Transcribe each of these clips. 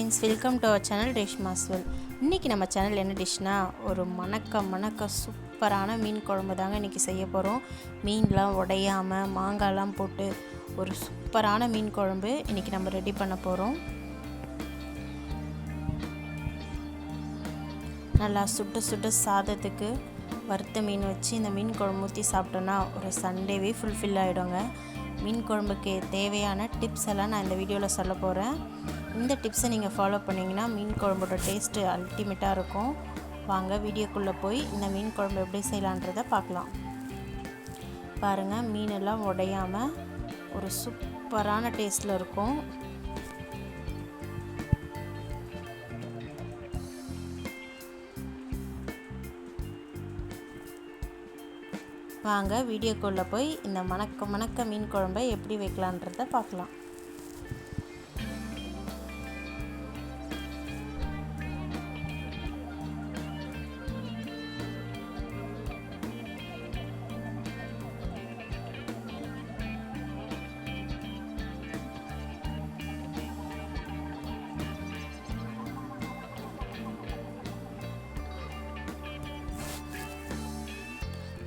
Friends, welcome to our channel Reshma's வெல். இன்றைக்கி நம்ம சேனல் என்ன டிஷ்னா, ஒரு மணக்க சூப்பரான மீன் குழம்பு தாங்க இன்றைக்கி செய்ய போகிறோம். மீன்லாம் உடையாமல் மாங்காய்லாம் போட்டு ஒரு சூப்பரான மீன் குழம்பு இன்றைக்கி நம்ம ரெடி பண்ண போகிறோம். நல்லா சுட்டு சாதத்துக்கு வறுத்த மீன் வச்சு இந்த மீன் குழம்பு ஊற்றி சாப்பிட்டோன்னா ஒரு சண்டேவே ஃபுல்ஃபில் ஆகிடுங்க. மீன் குழம்புக்கு தேவையான டிப்ஸ் எல்லாம் நான் இந்த வீடியோவில் சொல்ல போகிறேன். இந்த டிப்ஸை நீங்கள் ஃபாலோ பண்ணிங்கன்னா மீன் குழம்போட டேஸ்ட்டு அல்டிமேட்டாக இருக்கும். வாங்க வீடியோக்குள்ளே போய் இந்த மீன் குழம்பு எப்படி செய்யலான்றதை பார்க்கலாம். பாருங்கள், மீனெல்லாம் உடையாமல் ஒரு சூப்பரான டேஸ்ட்டில் இருக்கும். வாங்க வீடியோக்குள்ளே போய் இந்த மணக்க மீன் குழம்பை எப்படி வைக்கலான்றதை பார்க்கலாம்.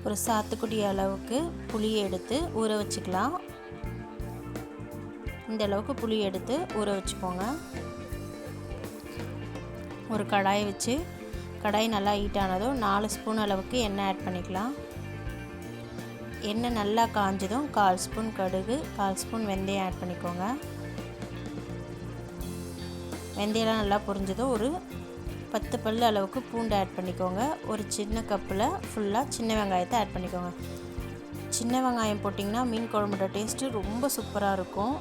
ஒரு சாத்துக்குடி அளவுக்கு புளி எடுத்து ஊற வச்சுக்கலாம். இந்த அளவுக்கு புளி எடுத்து ஊற வச்சுக்கோங்க. ஒரு கடாயை வச்சு கடாய் நல்லா ஹீட் ஆனதும் 4 ஸ்பூன் அளவுக்கு எண்ணெய் ஆட் பண்ணிக்கலாம். எண்ணெய் நல்லா காஞ்சதும் 1/4 ஸ்பூன் கடுகு, 1/4 ஸ்பூன் வெந்தயம் ஆட் பண்ணிக்கோங்க. வெந்தயம்லாம் நல்லா பொரிஞ்சதும் ஒரு 10 பல் அளவுக்கு பூண்டு ஆட் பண்ணிக்கோங்க. ஒரு சின்ன கப்பில் ஃபுல்லாக சின்ன வெங்காயத்தை ஆட் பண்ணிக்கோங்க. சின்ன வெங்காயம் போட்டிங்கன்னா மீன் குழம்போட டேஸ்ட்டு ரொம்ப சூப்பராக இருக்கும்.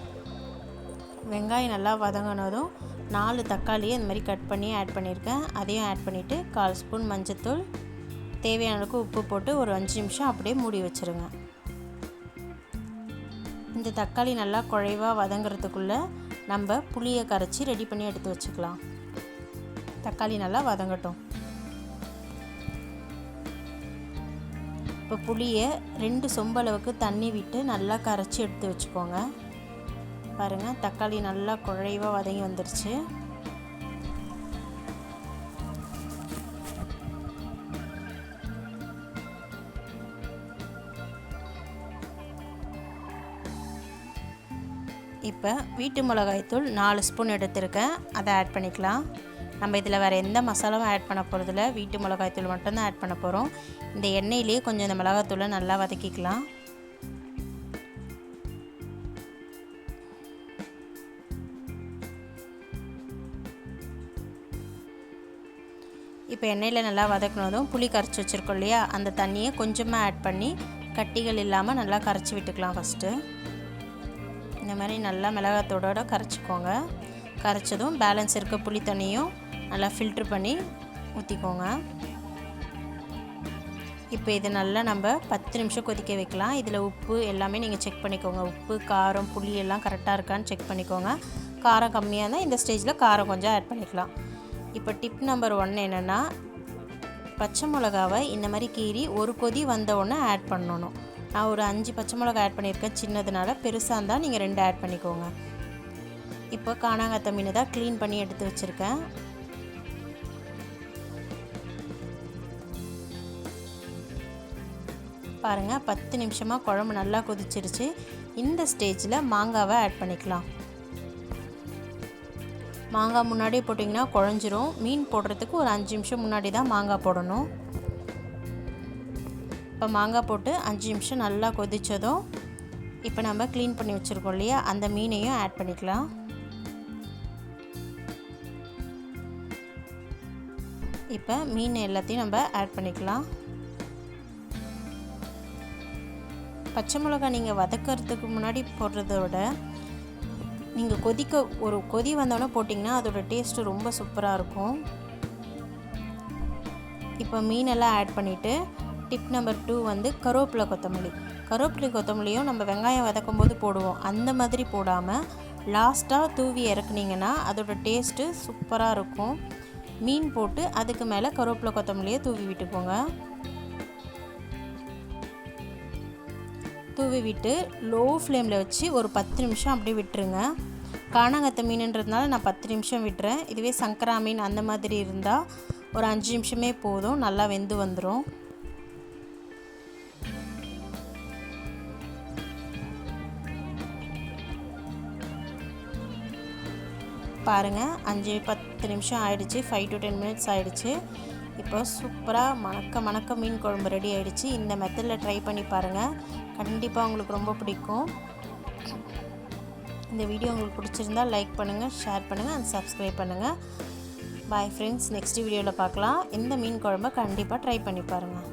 வெங்காயம் நல்லா வதங்கினதும் 4 தக்காளியை இந்த மாதிரி கட் பண்ணி ஆட் பண்ணியிருக்கேன். அதையும் ஆட் பண்ணிவிட்டு 1/4 ஸ்பூன் மஞ்சத்தூள், தேவையான அளவுக்கு உப்பு போட்டு ஒரு 5 நிமிஷம் அப்படியே மூடி வச்சுருங்க. இந்த தக்காளி நல்லா குழைவாக வதங்கிறதுக்குள்ளே நம்ம புளியை கரைச்சி ரெடி பண்ணி எடுத்து வச்சுக்கலாம். தக்காளி நல்லா வதங்கட்டும். இப்போ புளியை 2 சொம்பு அளவுக்கு தண்ணி விட்டு நல்லா கரைச்சி எடுத்து வச்சுக்கோங்க. பாருங்கள், தக்காளி நல்லா குழைவாக வதங்கி வந்துருச்சு. இப்போ வீட்டு மிளகாய்த்தூள் 4 ஸ்பூன் எடுத்துருக்கேன், அதை ஆட் பண்ணிக்கலாம். நம்ம இதில் வேறு எந்த மசாலாவும் ஆட் பண்ண போகிறதில்ல, வீட்டு மிளகாய்த்தூள் மட்டும்தான் ஆட் பண்ண போகிறோம். இந்த எண்ணெயிலேயே கொஞ்சம் இந்த மிளகாத்தூளை நல்லா வதக்கிக்கலாம். இப்போ எண்ணெயில் நல்லா வதக்கினதும் புளி கரைச்சி வச்சுருக்கோம் இல்லையா, அந்த தண்ணியை கொஞ்சமாக ஆட் பண்ணி கட்டிகள் இல்லாமல் நல்லா கரைச்சி விட்டுக்கலாம். ஃபஸ்ட்டு இந்த மாதிரி நல்லா மிளகாத்தூளோட கரைச்சிக்கோங்க. கரைச்சதும் பேலன்ஸ் இருக்க புளி தண்ணியும் நல்லா ஃபில்ட்ரு பண்ணி ஊற்றிக்கோங்க. இப்போ இது நல்லா நம்ம 10 நிமிஷம் கொதிக்க வைக்கலாம். இதில் உப்பு எல்லாமே நீங்கள் செக் பண்ணிக்கோங்க. உப்பு, காரம், புளி எல்லாம் கரெக்டாக இருக்கான்னு செக் பண்ணிக்கோங்க. காரம் கம்மியாக இருந்தால் இந்த ஸ்டேஜில் காரம் கொஞ்சம் ஆட் பண்ணிக்கலாம். இப்போ டிப் நம்பர் 1 என்னென்னா, பச்சை மிளகாவை இந்த மாதிரி கீறி ஒரு கொதி வந்தவுடனே ஆட் பண்ணணும். நான் ஒரு 5 பச்சை மிளகா ஆட் பண்ணியிருக்கேன், சின்னதுனால. பெருசாக இருந்தால் நீங்கள் 2 ஆட் பண்ணிக்கோங்க. இப்போ காணாங்கத்தை மீன் தான் க்ளீன் பண்ணி எடுத்து வச்சுருக்கேன். பாருங்கள், 10 நிமிஷமாக குழம்பு நல்லா கொதிச்சிருச்சு. இந்த ஸ்டேஜில் மாங்காவை ஆட் பண்ணிக்கலாம். மாங்காய் முன்னாடியே போட்டிங்கன்னா குழஞ்சிரும். மீன் போடுறதுக்கு ஒரு 5 நிமிஷம் முன்னாடி தான் மாங்காய் போடணும். இப்போ மாங்காய் போட்டு 5 நிமிஷம் நல்லா கொதித்ததும் இப்போ நம்ம க்ளீன் பண்ணி வச்சுருக்கோம் இல்லையா, அந்த மீனையும் ஆட் பண்ணிக்கலாம். இப்போ மீன் எல்லாத்தையும் நம்ம ஆட் பண்ணிக்கலாம். பச்சை மிளகாய் நீங்கள் வதக்கிறதுக்கு முன்னாடி போடுறத விட நீங்கள் ஒரு கொதி வந்தோடனே போட்டிங்கன்னா அதோட டேஸ்ட்டு ரொம்ப சூப்பராக இருக்கும். இப்போ மீனெல்லாம் ஆட் பண்ணிவிட்டு டிப் நம்பர் 2 வந்து கருவேப்பிலை கொத்தமல்லியும் நம்ம வெங்காயம் வதக்கும் போது போடுவோம். அந்த மாதிரி போடாமல் லாஸ்ட்டாக தூவி இறக்குனீங்கன்னா அதோட டேஸ்ட்டு சூப்பராக இருக்கும். மீன் போட்டு அதுக்கு மேலே கருவேப்பிலை கொத்தமல்லியை தூவி விட்டுக்கோங்க. தூவி விட்டு லோ ஃப்ளேமில் வச்சு ஒரு 10 நிமிஷம் அப்படியே விட்டுருங்க. கானாங்கத்தை மீனுன்றதுனால நான் 10 நிமிஷம் விட்டுறேன். இதுவே சங்கரா மீன் அந்த மாதிரி இருந்தால் ஒரு 5 நிமிஷமே போதும், நல்லா வெந்து வந்துடும். பாருங்கள் 5-10 நிமிஷம் ஆயிடுச்சு, 5 to 10 மினிட்ஸ் ஆயிடுச்சு. இப்போ சூப்பராக மணக்க மீன் குழம்பு ரெடி ஆகிடுச்சு. இந்த மெத்தடில் ட்ரை பண்ணி பாருங்கள், கண்டிப்பாக உங்களுக்கு ரொம்ப பிடிக்கும். இந்த வீடியோ உங்களுக்கு பிடிச்சிருந்தால் லைக் பண்ணுங்கள், ஷேர் பண்ணுங்கள் அண்ட் சப்ஸ்கிரைப் பண்ணுங்கள். பாய் ஃப்ரெண்ட்ஸ், நெக்ஸ்ட் வீடியோவில் பார்க்கலாம். இந்த மீன் குழம்பை கண்டிப்பாக ட்ரை பண்ணி பாருங்கள்.